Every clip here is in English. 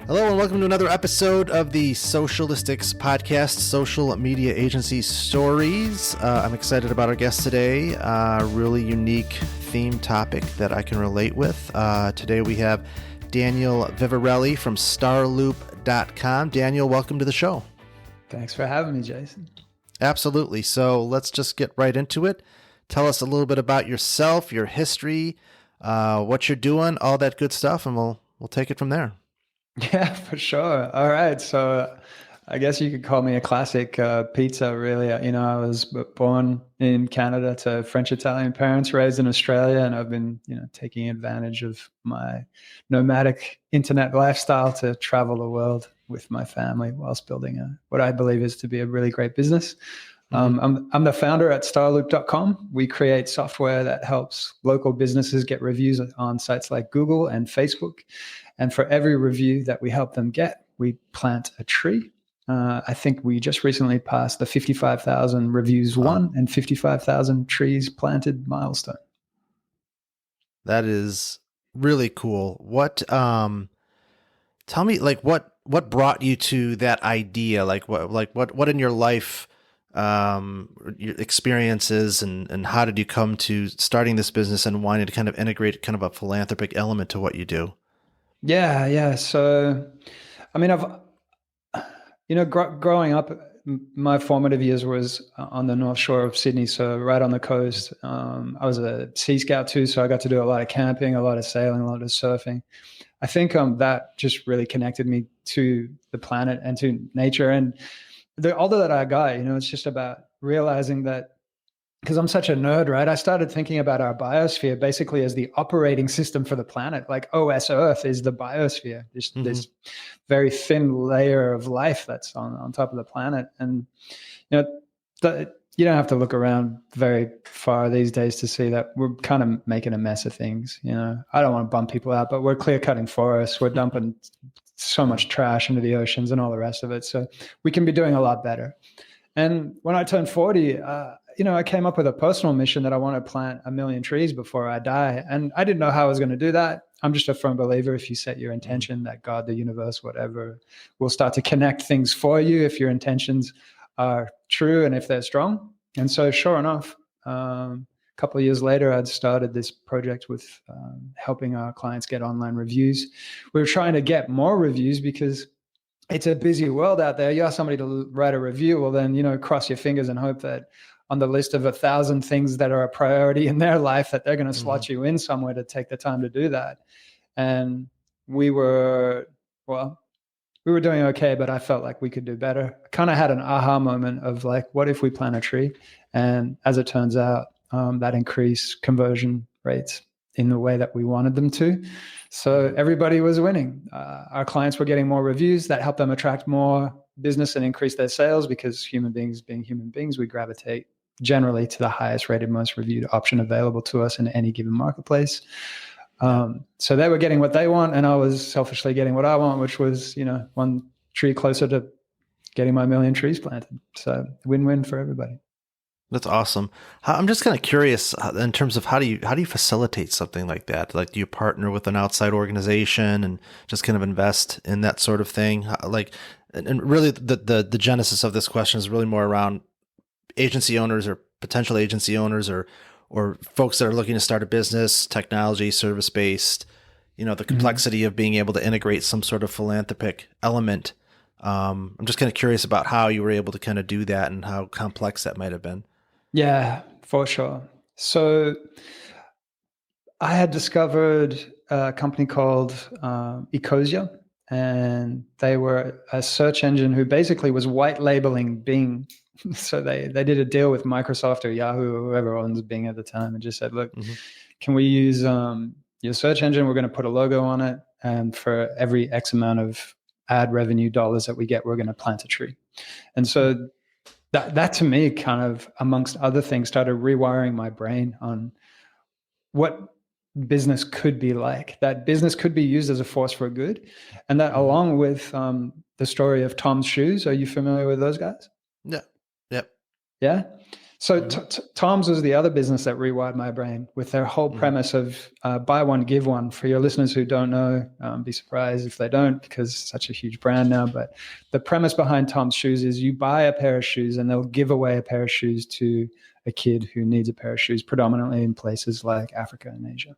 Hello and welcome to another episode of the Socialistics podcast, Social Media Agency Stories. I'm excited about our guest today. Really unique theme topic that I can relate with. Today we have Daniel Vivarelli from Starloop.com. Daniel, welcome to the show. Thanks for having me, Jason. Absolutely. So let's just get right into it. Tell us a little bit about yourself, your history, what you're doing, all that good stuff, and we'll take it from there. Yeah, for sure. All right. So I guess you could call me a classic pizza, really. I was born in Canada to French-Italian parents, raised in Australia, and I've been, taking advantage of my nomadic internet lifestyle to travel the world with my family whilst building what I believe is to be a really great business. I'm the founder at Starloop.com. We create software that helps local businesses get reviews on sites like Google and Facebook. And for every review that we help them get, we plant a tree. I think we just recently passed the 55,000 reviews won and 55,000 trees planted milestone. That is really cool. Tell me, what brought you to that idea? What in your life, your experiences, and how did you come to starting this business and wanting to kind of integrate kind of a philanthropic element to what you do? Yeah. So, I mean, growing up, my formative years was on the North Shore of Sydney, so right on the coast. I was a Sea Scout too, so I got to do a lot of camping, a lot of sailing, a lot of surfing. I think that just really connected me to the planet and to nature. And the older that I got, it's just about realizing that, because I'm such a nerd, right? I started thinking about our biosphere basically as the operating system for the planet. Like OS Earth is the biosphere, this very thin layer of life that's on top of the planet. And, you don't have to look around very far these days to see that we're kind of making a mess of things. I don't want to bum people out, but we're clear cutting forests. We're dumping so much trash into the oceans and all the rest of it. So we can be doing a lot better. And when I turned 40, I came up with a personal mission that I want to plant 1 million trees before I die. And I didn't know how I was going to do that. I'm just a firm believer if you set your intention that God, the universe, whatever, will start to connect things for you if your intentions are true and if they're strong. And so sure enough, a couple of years later, I'd started this project with helping our clients get online reviews. We were trying to get more reviews because it's a busy world out there. You ask somebody to write a review, well then, cross your fingers and hope that on the list of 1,000 things that are a priority in their life that they're going to slot you in somewhere to take the time to do that. And we were doing okay, but I felt like we could do better. I kind of had an aha moment of like, what if we plant a tree? And as it turns out, that increased conversion rates in the way that we wanted them to. So everybody was winning. Our clients were getting more reviews that helped them attract more business and increase their sales, because human beings being human beings, we gravitate generally to the highest rated, most reviewed option available to us in any given marketplace. So they were getting what they want, and I was selfishly getting what I want, which was, one tree closer to getting my 1 million trees planted. So win-win for everybody. That's awesome. I'm just kind of curious in terms of how do you facilitate something like that? Like, do you partner with an outside organization and just kind of invest in that sort of thing? And really the genesis of this question is really more around agency owners or potential agency owners or folks that are looking to start a business, technology, service-based, the complexity of being able to integrate some sort of philanthropic element. I'm just kind of curious about how you were able to kind of do that and how complex that might have been. Yeah, for sure. So I had discovered a company called Ecosia, and they were a search engine who basically was white labeling Bing. So they did a deal with Microsoft or Yahoo or whoever owns Bing at the time and just said, look, can we use your search engine? We're going to put a logo on it. And for every X amount of ad revenue dollars that we get, we're going to plant a tree. And so that to me kind of, amongst other things, started rewiring my brain on what business could be like. That business could be used as a force for good. And that along with the story of Tom's Shoes. Are you familiar with those guys? Yeah. Yep. Yeah. So Hmm. Tom's was the other business that rewired my brain with their whole Hmm. premise of buy one, give one. For your listeners who don't know, be surprised if they don't because it's such a huge brand now. But the premise behind Tom's Shoes is you buy a pair of shoes and they'll give away a pair of shoes to a kid who needs a pair of shoes, predominantly in places like Africa and Asia.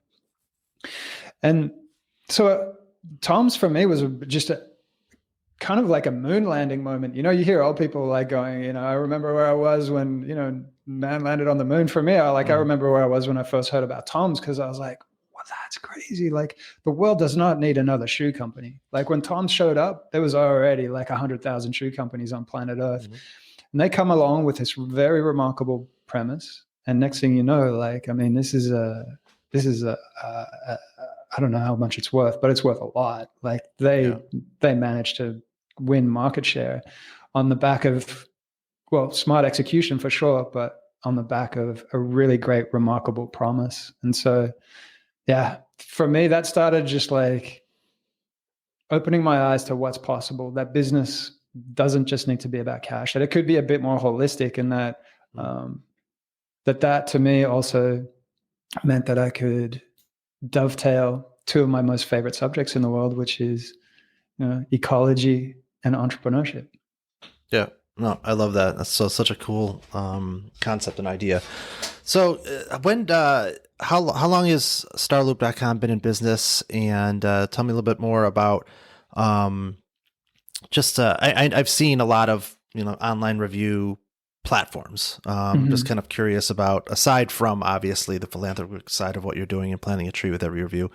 And so Tom's for me was just a kind of like a moon landing moment. You hear old people like going, I remember where I was when, man landed on the moon. For me, I Hmm. remember where I was when I first heard about Tom's because I was like, well, that's crazy. Like the world does not need another shoe company. Like when Tom's showed up, there was already like 100,000 shoe companies on planet Earth. Hmm. And they come along with this very remarkable premise. And next thing you know, like, I mean, this is a I don't know how much it's worth, but it's worth a lot. Like Yeah. they managed to win market share on the back of, well, smart execution for sure, but on the back of a really great, remarkable promise. And so, yeah, for me, that started just like opening my eyes to what's possible. That business doesn't just need to be about cash; that it could be a bit more holistic, and that Hmm. um, that to me also meant that I could dovetail two of my most favorite subjects in the world, which is ecology and entrepreneurship. Yeah. No, I love that. That's such a cool concept and idea. So, how long has Starloop.com been in business? And tell me a little bit more about um, just I've seen a lot of online review platforms. Just Mm-hmm. kind of curious about, aside from obviously the philanthropic side of what you're doing and planting a tree with every review,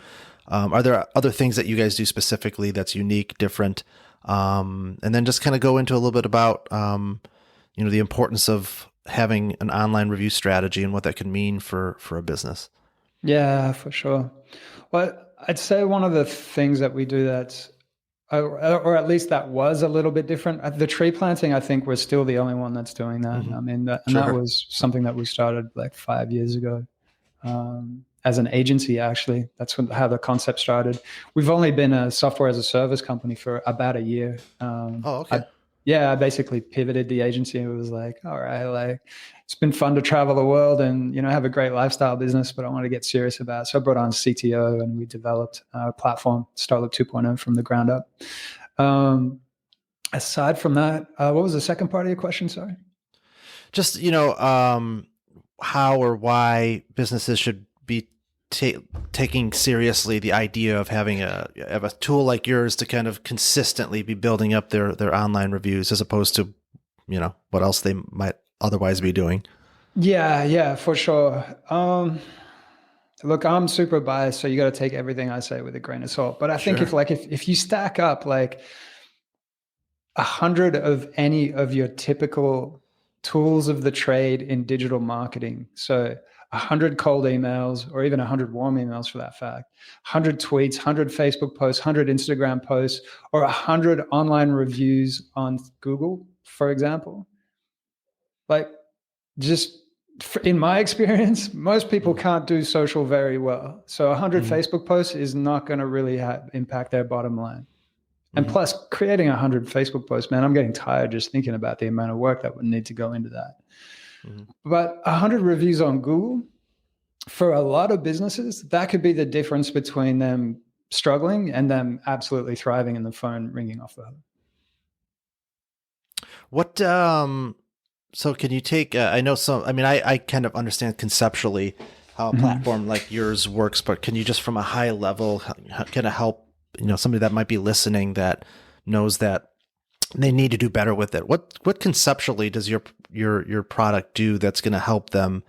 are there other things that you guys do specifically that's unique, different? And then just kind of go into a little bit about the importance of having an online review strategy and what that can mean for a business. Yeah, for sure. Well, I'd say one of the things that we do that's, or at least that was a little bit different. The tree planting, I think, we're still the only one that's doing that. Hmm. I mean, that Sure. was something that we started like 5 years ago as an agency. Actually, that's how the concept started. We've only been a software as a service company for about a year. Oh, okay. I basically pivoted the agency. It was like, all right, like it's been fun to travel the world and have a great lifestyle business, but I want to get serious about it. So I brought on CTO and we developed a platform, Starloop 2.0, from the ground up. Um, Aside from that, what was the second part of your question? Sorry. Just how or why businesses should be taking seriously the idea of having a tool like yours to kind of consistently be building up their online reviews, as opposed to what else they might otherwise be doing. Yeah, for sure. Look, I'm super biased, so you got to take everything I say with a grain of salt. But I think Sure. if you stack up like 100 of any of your typical tools of the trade in digital marketing, so 100 cold emails or even 100 warm emails for that fact, 100 tweets, 100 Facebook posts, 100 Instagram posts, or 100 online reviews on Google, for example, like just in my experience, most people Mm-hmm. can't do social very well. So 100 Mm-hmm. Facebook posts is not going to really impact their bottom line. And Mm-hmm. plus, creating 100 Facebook posts, man, I'm getting tired just thinking about the amount of work that would need to go into that. Mm-hmm. But 100 reviews on Google, for a lot of businesses, that could be the difference between them struggling and them absolutely thriving and the phone ringing off the hook. What so can you take I know some, I mean, I kind of understand conceptually how a Mm-hmm. platform like yours works, but can you just from a high level kind of help somebody that might be listening that knows that they need to do better with it? What conceptually does your product do that's going to help them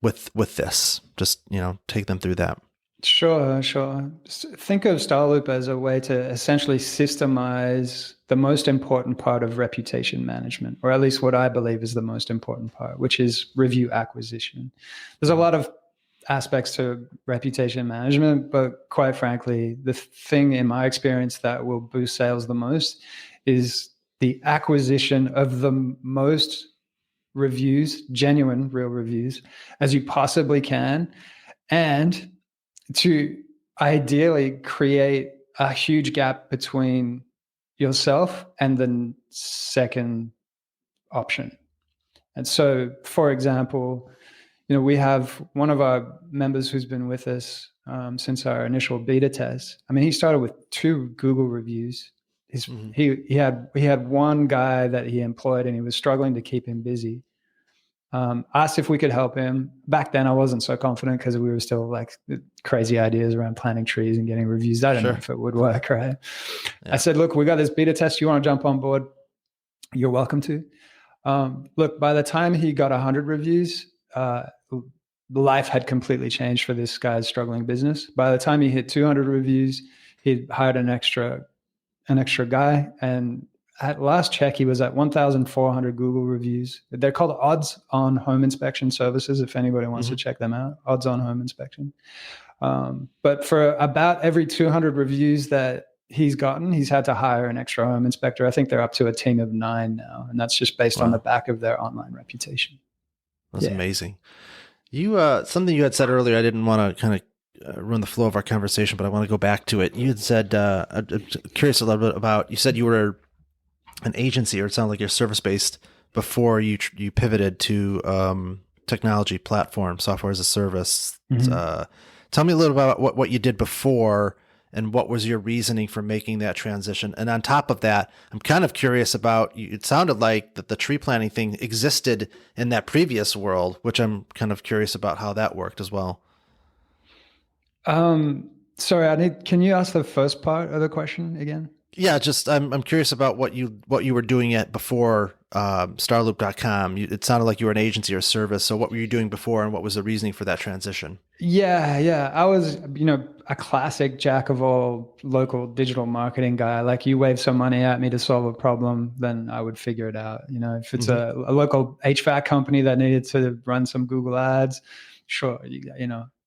with this? Just take them through that. Sure. Think of Starloop as a way to essentially systemize the most important part of reputation management, or at least what I believe is the most important part, which is review acquisition. There's a Mm-hmm. lot of aspects to reputation management, but quite frankly, the thing in my experience that will boost sales the most is the acquisition of the most reviews, genuine, real reviews, as you possibly can. And to ideally create a huge gap between yourself and the second option. And so, for example, we have one of our members who's been with us since our initial beta test. I mean, he started with 2 Google reviews. Hmm. He had one guy that he employed, and he was struggling to keep him busy. Asked if we could help him. Back then, I wasn't so confident because we were still like crazy ideas around planting trees and getting reviews. I don't know Sure. if it would work, right? I Yeah. said, look, we got this beta test. You want to jump on board? You're welcome to. Look, by the time he got 100 reviews, life had completely changed for this guy's struggling business. By the time he hit 200 reviews, he hired an extra guy, and at last check, he was at 1,400 Google reviews. They're called odds on home inspection services. If anybody wants to Hmm. check them out, odds on home inspection. But for about every 200 reviews that he's gotten, he's had to hire an extra home inspector. I think they're up to a team of 9 now, and that's just based on the Wow. back of their online reputation. That's Yeah. amazing. You something you had said earlier. I didn't want to kind of run the flow of our conversation, but I want to go back to it. You had said, I'm curious a little bit about. You said you were an agency, or it sounded like you're service based before you pivoted to technology platform, software as a service. Mm-hmm. Tell me a little about what you did before, and what was your reasoning for making that transition. And on top of that, I'm kind of curious about. It sounded like that the tree planting thing existed in that previous world, which I'm kind of curious about how that worked as well. Sorry, can you ask the first part of the question again? Yeah, just I'm curious about what you were doing at before Starloop.com. It sounded like you were an agency or service. So what were you doing before, and what was the reasoning for that transition? Yeah. I was, a classic jack of all local digital marketing guy. Like you wave some money at me to solve a problem, then I would figure it out. If it's Hmm. a local HVAC company that needed to run some Google ads, sure.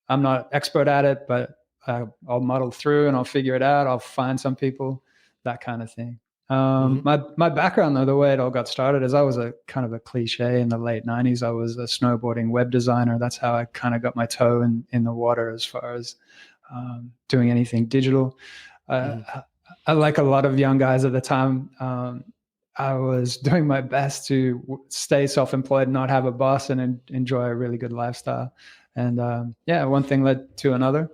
I'm not expert at it, but I'll muddle through and I'll figure it out. I'll find some people, that kind of thing. Hmm. My background, though, the way it all got started is I was a kind of a cliche in the late 90s. I was a snowboarding web designer. That's how I kind of got my toe in the water as far as doing anything digital. Uh, Hmm. I, like a lot of young guys at the time, I was doing my best to stay self-employed, not have a boss, and enjoy a really good lifestyle. And yeah, one thing led to another.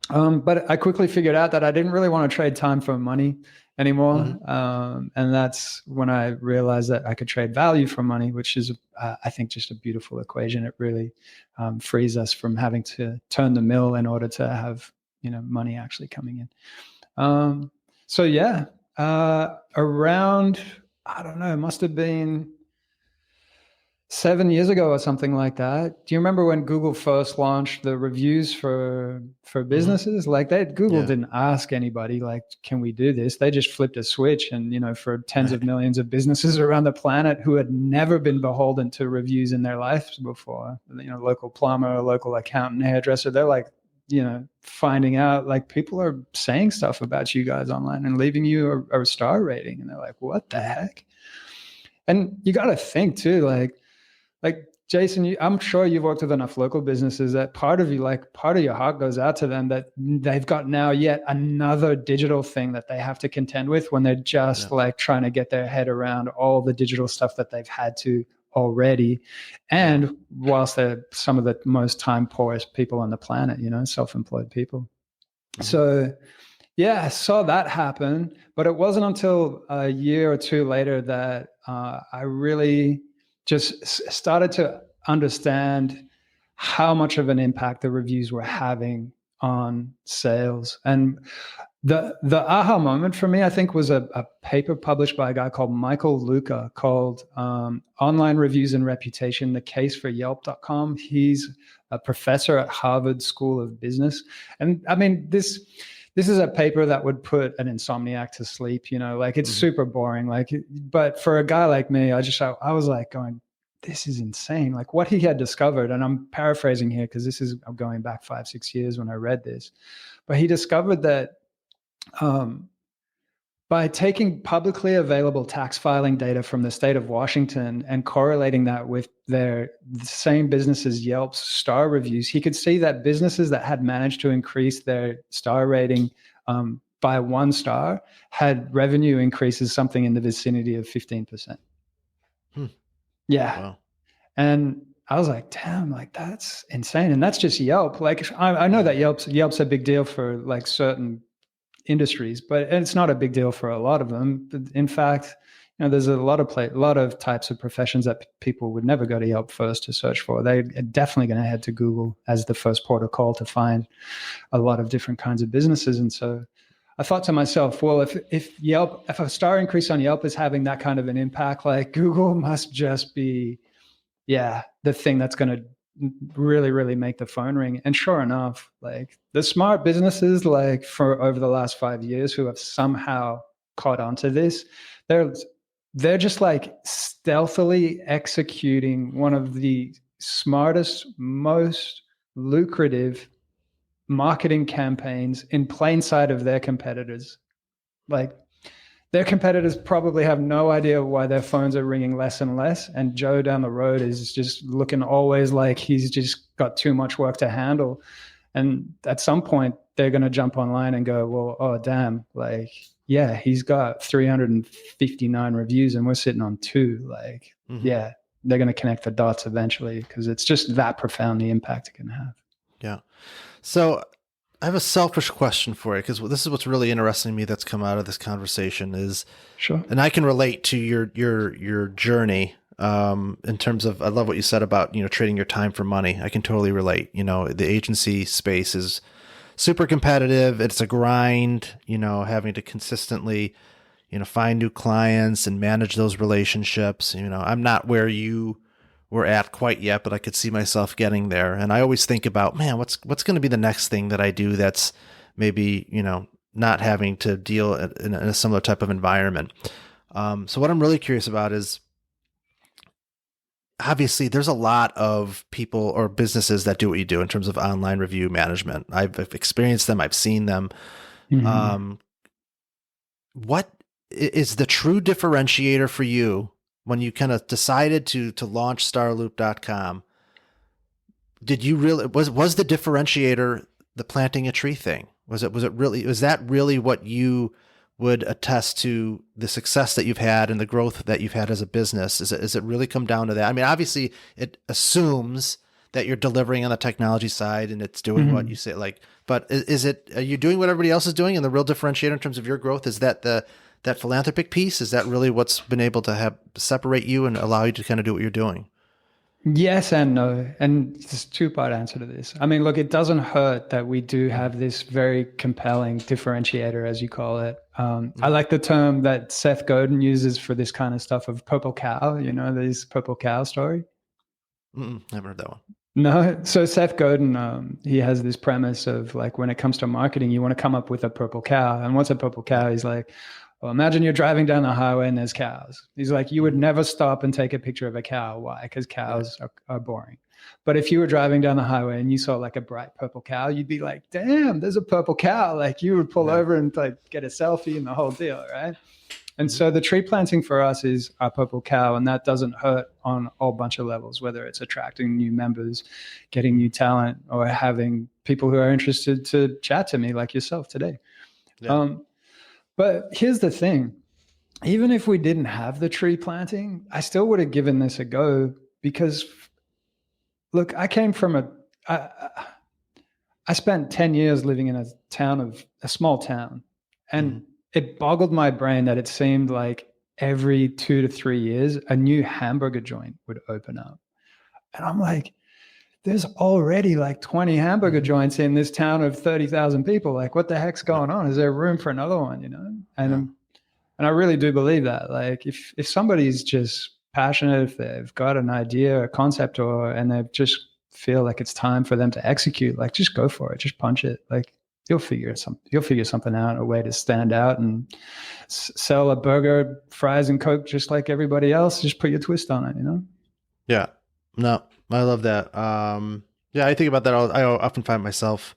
But I quickly figured out that I didn't really want to trade time for money anymore. Hmm. And that's when I realized that I could trade value for money, which is, I think, just a beautiful equation. It really frees us from having to turn the mill in order to have, money actually coming in. So yeah, around, I don't know, it must have been 7 years ago or something like that. Do you remember when Google first launched the reviews for Hmm. businesses? Like Google Yeah. didn't ask anybody, like, can we do this? They just flipped a switch, and for tens of Right. millions of businesses around the planet who had never been beholden to reviews in their lives before, local plumber, local accountant, hairdresser, they're like, finding out like people are saying stuff about you guys online and leaving you a star rating, and they're like, what the Hmm. heck? And you got to think too, like Jason, I'm sure you've worked with enough local businesses that part of your heart goes out to them that they've got now yet another digital thing that they have to contend with when they're just Yeah. like trying to get their head around all the digital stuff that they've had to already. Yeah. And whilst they're some of the most time poorest people on the planet, self-employed people. Hmm. So yeah, I saw that happen, but it wasn't until a year or two later that I really just started to understand how much of an impact the reviews were having on sales. And the aha moment for me, I think, was a paper published by a guy called Michael Luca called Online Reviews and Reputation, The Case for Yelp.com. He's a professor at Harvard School of Business. And I mean, this is a paper that would put an insomniac to sleep, like it's Hmm. super boring. But for a guy like me, I was like going, this is insane. Like what he had discovered, and I'm paraphrasing here because I'm going back 5, 6 years when I read this, but he discovered that um, by taking publicly available tax filing data from the state of Washington and correlating that with the same businesses' Yelp's star reviews, he could see that businesses that had managed to increase their star rating by 1 star had revenue increases something in the vicinity of 15%. Hmm. Yeah. Wow. And I was like, damn, like that's insane. And that's just Yelp. Like I know that Yelp's a big deal for like certain industries, but it's not a big deal for a lot of them. In fact, there's a lot of types of professions that people would never go to Yelp first to search for. They're definitely going to head to Google as the first port of call to find a lot of different kinds of businesses. And so I thought to myself, well, if a star increase on Yelp is having that kind of an impact, like Google must just be, yeah, the thing that's going to really, really make the phone ring. And sure enough, like the smart businesses, like for over the last 5 years, who have somehow caught on to this, they're they're just like stealthily executing one of the smartest, most lucrative marketing campaigns in plain sight of their competitors. Like their competitors probably have no idea why their phones are ringing less and less. And Joe down the road is just looking always like he's just got too much work to handle. And at some point, they're going to jump online and go, well, oh, damn, like, yeah, he's got 359 reviews and we're sitting on two. Like, yeah, they're going to connect the dots eventually because it's just that profound the impact it can have. Yeah. So I have a selfish question for you, because this is what's really interesting to me that's come out of this conversation is, Sure. and I can relate to your journey in terms of, I love what you said about, trading your time for money. I can totally relate. The agency space is super competitive. It's a grind, having to consistently, find new clients and manage those relationships. I'm not where you were at quite yet, but I could see myself getting there. And I always think about, man, what's going to be the next thing that I do that's maybe, not having to deal in a similar type of environment. So what I'm really curious about is, obviously there's a lot of people or businesses that do what you do in terms of online review management. I've experienced them. I've seen them. Mm-hmm. What is the true differentiator for you when you kind of decided to launch starloop.com? Did you really, was the differentiator the planting a tree thing? Was that really what you would attest to the success that you've had and the growth that you've had as a business? Is it really come down to that? I mean, obviously it assumes that you're delivering on the technology side and it's doing what you say, like, but are you doing what everybody else is doing? And the real differentiator in terms of your growth, is that that philanthropic piece? Is that really what's been able to have separate you and allow you to kind of do what you're doing? Yes and no. And it's a two-part answer to this. I mean, look, it doesn't hurt that we do have this very compelling differentiator, as you call it. I like the term that Seth Godin uses for this kind of stuff of purple cow, this purple cow story. Haven't heard that one. No. So Seth Godin, he has this premise of like, when it comes to marketing, you want to come up with a purple cow. And what's a purple cow? He's like, well, imagine you're driving down the highway and there's cows. He's like, you would never stop and take a picture of a cow. Why? Because cows are boring. But if you were driving down the highway and you saw like a bright purple cow, you'd be like, damn, there's a purple cow. Like you would pull over and like get a selfie and the whole deal, right? And so the tree planting for us is our purple cow, and that doesn't hurt on a whole bunch of levels, whether it's attracting new members, getting new talent, or having people who are interested to chat to me like yourself today. Yeah. But here's the thing. Even if we didn't have the tree planting, I still would have given this a go because, look, I came from I spent 10 years living in a small town, and it boggled my brain that it seemed like every 2 to 3 years, a new hamburger joint would open up. And I'm like, there's already like 20 hamburger joints in this town of 30,000 people. Like, what the heck's going on? Is there room for another one, And I really do believe that. Like, if somebody's just passionate, if they've got an idea, a concept, and they just feel like it's time for them to execute, like, just go for it. Just punch it. Like, you'll figure something out, a way to stand out and sell a burger, fries, and Coke just like everybody else. Just put your twist on it, Yeah. No, I love that. Yeah, I think about that. I often find myself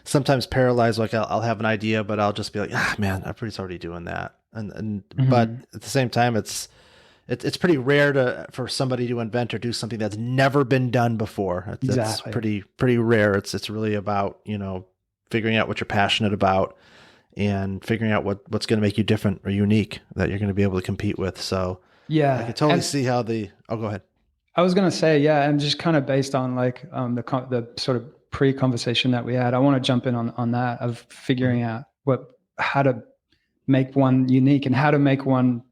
sometimes paralyzed. Like I'll have an idea, but I'll just be like, man, everybody's already doing that. But at the same time, it's pretty rare for somebody to invent or do something that's never been done before. That's Exactly. pretty rare. It's really about, figuring out what you're passionate about and figuring out what's going to make you different or unique that you're going to be able to compete with. So Yeah. I can totally see how oh, go ahead. I was going to say, yeah, and just kind of based on like the sort of pre-conversation that we had, I want to jump in on that of Mhm. figuring out how to make one unique and how to make one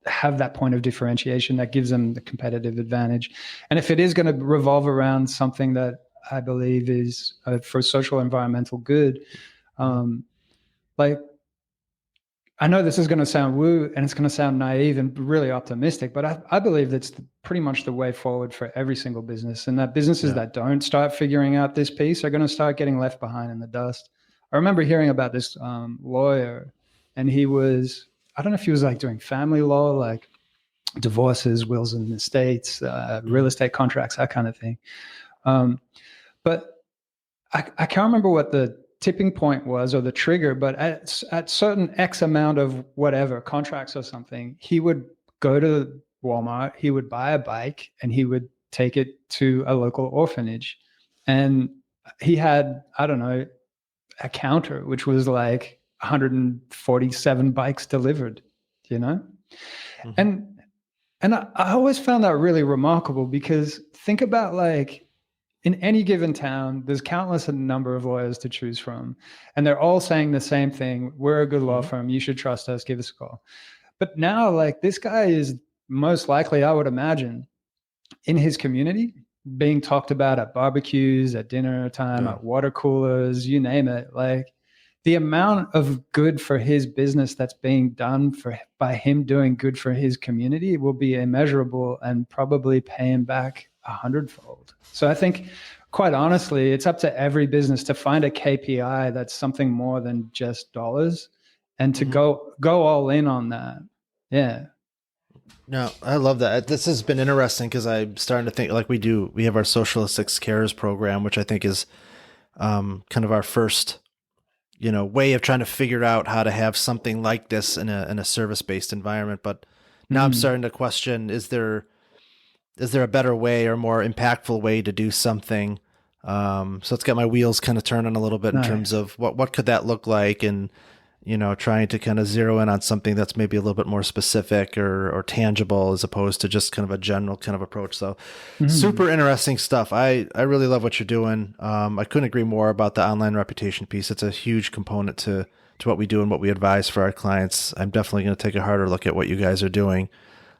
have that point of differentiation that gives them the competitive advantage. And if it is going to revolve around something that I believe is for social environmental good, Mhm. um, like I know this is going to sound woo and it's going to sound naive and really optimistic, but I believe that's pretty much the way forward for every single business. And that businesses Yeah. that don't start figuring out this piece are going to start getting left behind in the dust. I remember hearing about this lawyer, and I don't know if he was like doing family law, like divorces, wills and estates, real Mhm. estate contracts, that kind of thing. Um, but I can't remember what the tipping point was or the trigger, but at certain X amount of whatever contracts or something, he would go to Walmart, he would buy a bike, and he would take it to a local orphanage. And he had, I don't know, a counter, which was like 147 bikes delivered, you know? Mhm. And I always found that really remarkable because think about like in any given town, there's countless number of lawyers to choose from, and they're all saying the same thing: "We're a good law Mhm. firm. You should trust us. Give us a call." But now, like this guy is most likely, I would imagine, in his community, being talked about at barbecues, at dinner time, Yeah. at water coolers, you name it. Like the amount of good for his business that's being done for by him doing good for his community will be immeasurable and probably pay him back 100-fold. So I think, quite honestly, it's up to every business to find a KPI that's something more than just dollars, and to Mhm. go all in on that. Yeah. No, I love that. This has been interesting because I'm starting to think like we have our Socialistics Cares program, which I think is kind of our first, way of trying to figure out how to have something like this in a service based environment. But now I'm Mm. starting to question: is there a better way or more impactful way to do something? So it's got my wheels kind of turning a little bit in terms Nice. of what could that look like, and trying to kind of zero in on something that's maybe a little bit more specific or tangible as opposed to just kind of a general kind of approach. So Mm. super interesting stuff. I really love what you're doing. I couldn't agree more about the online reputation piece. It's a huge component to what we do and what we advise for our clients. I'm definitely going to take a harder look at what you guys are doing,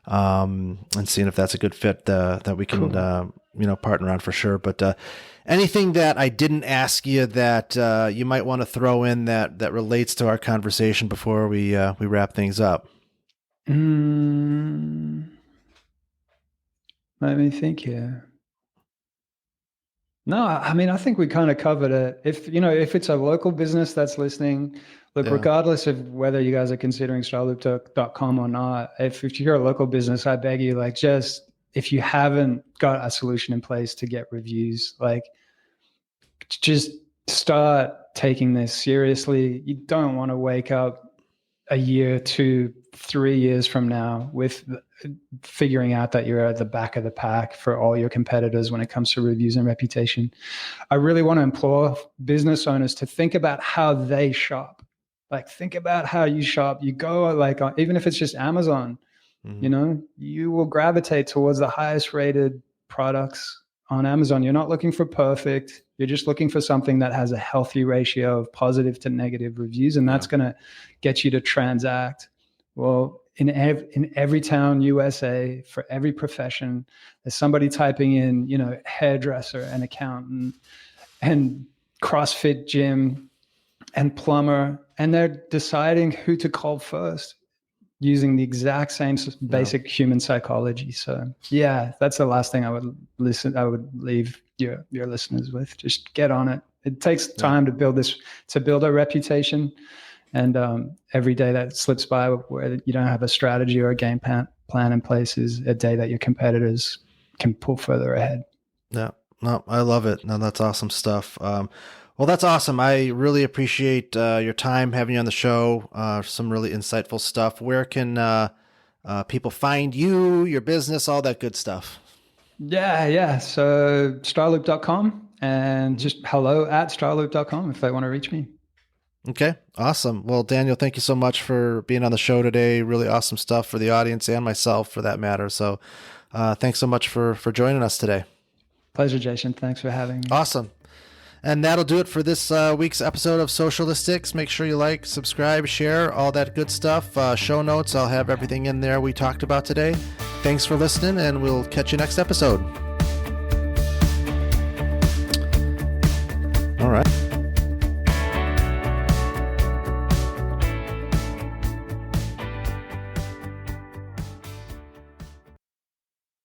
and seeing if that's a good fit that we can Cool. partner on for sure. But anything that I didn't ask you that you might want to throw in that relates to our conversation before we wrap things up? Mm, let me think here. No, I mean, I think we kind of covered it. If it's a local business that's listening, look, Yeah. regardless of whether you guys are considering starloop.com or not, if you're a local business, I beg you, like, just if you haven't got a solution in place to get reviews, like, just start taking this seriously. You don't want to wake up a year, 2, 3 years from now with figuring out that you're at the back of the pack for all your competitors when it comes to reviews and reputation. I really want to implore business owners to think about how they shop. Like, think about how you shop. You go, like, even if it's just Amazon, Hmm. you will gravitate towards the highest rated products on Amazon. You're not looking for perfect. You're just looking for something that has a healthy ratio of positive to negative reviews, and Yeah. that's going to get you to transact. Well, in every town, USA, for every profession, there's somebody typing in, hairdresser and accountant and CrossFit gym and plumber, and they're deciding who to call first using the exact same Yeah. basic human psychology. So yeah, that's the last thing I would leave your listeners with. Just get on it. It takes Yeah. time to build a reputation, and every day that slips by where you don't have a strategy or a game plan in place is a day that your competitors can pull further ahead. Yeah. No, I love it. No, that's awesome stuff. Well, that's awesome. I really appreciate your time having you on the show. Some really insightful stuff. Where can people find you, your business, all that good stuff? Yeah, yeah. So starloop.com and Hmm. just hello at starloop.com if they want to reach me. Okay, awesome. Well, Daniel, thank you so much for being on the show today. Really awesome stuff for the audience and myself for that matter. So Thanks so much for joining us today. Pleasure, Jason. Thanks for having me. Awesome. And that'll do it for this week's episode of Socialistics. Make sure you like, subscribe, share, all that good stuff. Show notes, I'll have everything in there we talked about today. Thanks for listening, and we'll catch you next episode.